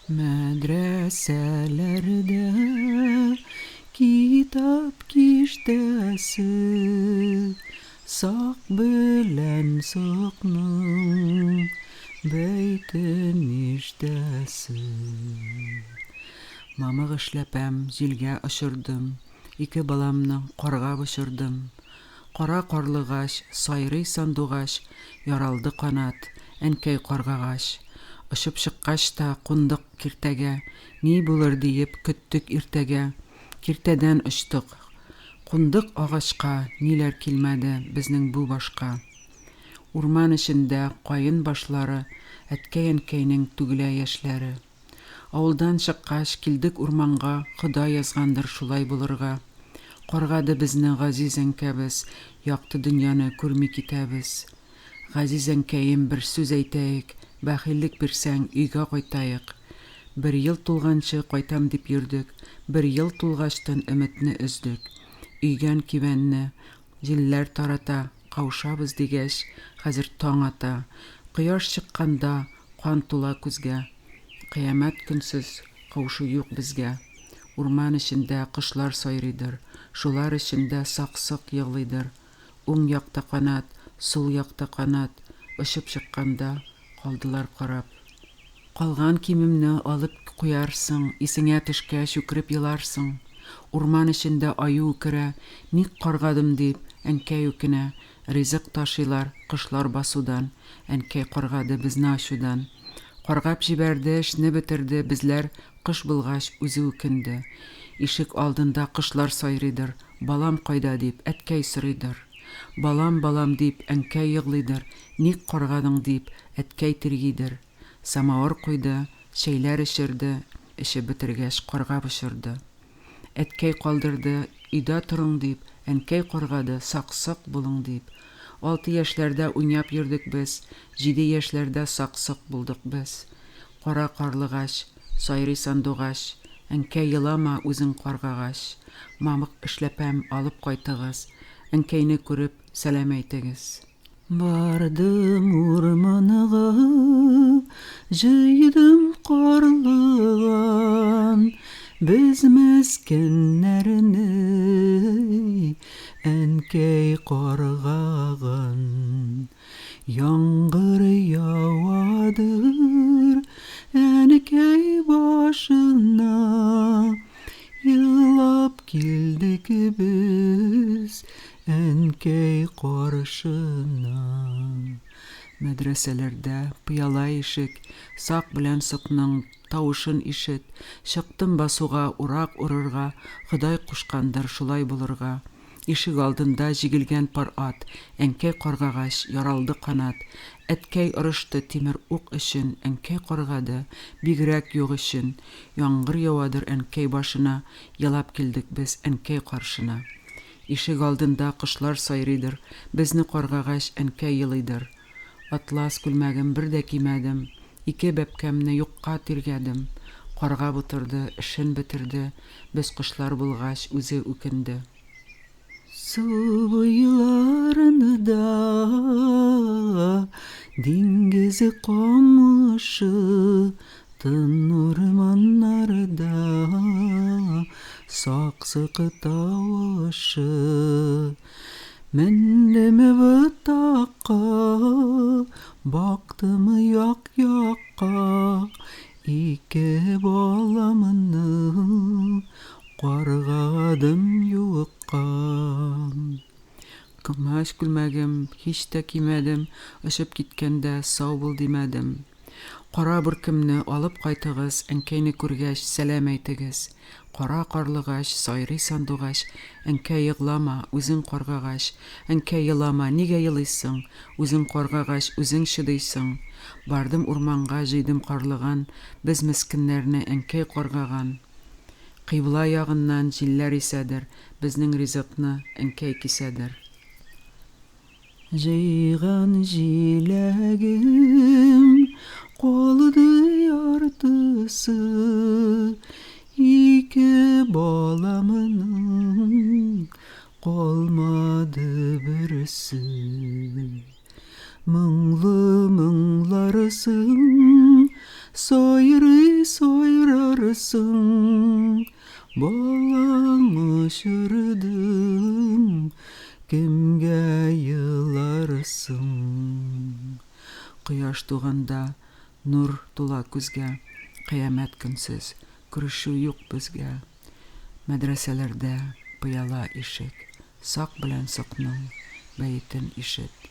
Medreselerde kitap kiştesi sak bilen sakның beytin iştesi. Мамык эшләпәм җилгә очырдым, ике баламның карга бышырдым. Кара карлыгач, сайрый сандугач, яралды канат, әнкәй каргагач. Ышып чыккач та кундык киртәгә, ни булыр диеп көттек иртәгә. Киртәдән очтык, кундык агачка, ниләр килмәде безнең бу башка. Урман эчендә кайын башлары, әткәй-әнкәйнең түгелә яшьләре. Авылдан чыккач килдек урманга, Ходай язгандыр шулай булырга. Каргады безне газиз әнкәбез, якты дөньяны күрми китәбез. Газиз әнкәем, бер сүз әйтәйек, бәхиллек бирсәң, өйгә кайтайык. Бер ел тулганчы кайтам дип йөрдек, бер ел тулгачтан өметне өздек. Өйгән кибәнне җилләр тарата, каушабыз дигәч, хәзер таң ата. Кояш чыкканда кан тула күзгә. Кыямәт көнсез каушу юк безгә. Урман эчендә кошлар сайрыйдыр, шулар эчендә саксык йыглыйдыр. Уң якта канат, сул якта канат, очып чыкканда калдылар карап. Калган кимемне алып куярсың, исеңә төшкәч үкреп еларсың. Урман эчендә аю үкерә, ник каргадым дип, әнкәй үкенә. Ризык ташыйлар кошлар басудан, әнкәй каргады безне ачудан. Каргап җибәрде, эшне бетерде, безләр кыш булгач үзе үкенде. Ишек алдында кошлар сайрыйдыр, балам кайда дип, әткәй сорыйдыр. Балам, балам дип, әнкәй йыглыйдыр, ник каргадың дип, әткәй тиргидер. Самавыр куйды, чәйләр эчерде, эше бетергәч карга бышырды. Әткәй калдырды, өйдә торың дип, әнкәй каргады, саксык булың дип. 6 яшьләрдә уйнап йөрдек без, 7 яшьләрдә саксык булдык без. Кара карлыгач, сайрый сандугач, әнкәй елама үзең каргагач. Мамык эшләпәм алып кайтыгыз, әнкәйне күреп сәлам әйтегез. Бардым урманга, җыйдым карлыган, без мескеннәрне әнкәй каргаган. Яңгыр явадыр әнкәй башына, елап килдек без әнкәй каршына. Мәдрәсәләрдә пыяла ишек, сак белән сыкның тавышын ишет. Чыктым басуга, урак урырга, Ходай кушкандыр шулай булырга. Ишек алдында җигелгән пар ат, әнкәй каргагач, яралды канат. Әткәй орышты тимер ук өчен, әнкәй каргады, бигрәк юк өчен. Яңгыр явадыр әнкәй башына, елап килдек без әнкәй каршына. Ишек алдында кошлар сайрыйдыр, безне каргагач әнкәй елыйдыр. Атлас күлмәгем бер дә кимәдем, 2 бәпкәмне юкка тиргәдем. Карга бутырды, эшен бетерде, без кошлар булгач үзе үкенде. Су буйларында диңгез камышы, тын урманнарда саксык тавышы. Мендем бутакка, бактым як-якка, 2 баламны каргадым юкка. Көмәш күлмәгем һич тә кимәдем, очып киткәндә сау бул димәдем. Кара бүркемне алып кайтыгыз, әнкәйне күргәч сәлам әйтегез. Кара карлыгач, сайрый сандугач, әнкәй йыглама, үзең каргагач. Әнкәй елама, нигә елыйсың? Үзең каргагач, үзең чыдыйсың. Бардым урманга, җыйдым карлыган, без мескеннәрне әнкәй каргаган. Кыйбла ягыннан җилләр исәдер, безнең ризыкны әнкәй кисәдер. Җыйган җиләгем калды яртысы, 2 баламның калмады берсе. Моңлы моңларысың, сайрый юларсың, балаң ұшырдың, кемгә йыларсың. Кояш туганда нур тула күзгә, кыямәт көнсез күрешү юк безгә. Мәдрәсәләрдә пыяла ишек, сак белән сокның бәетен ишет.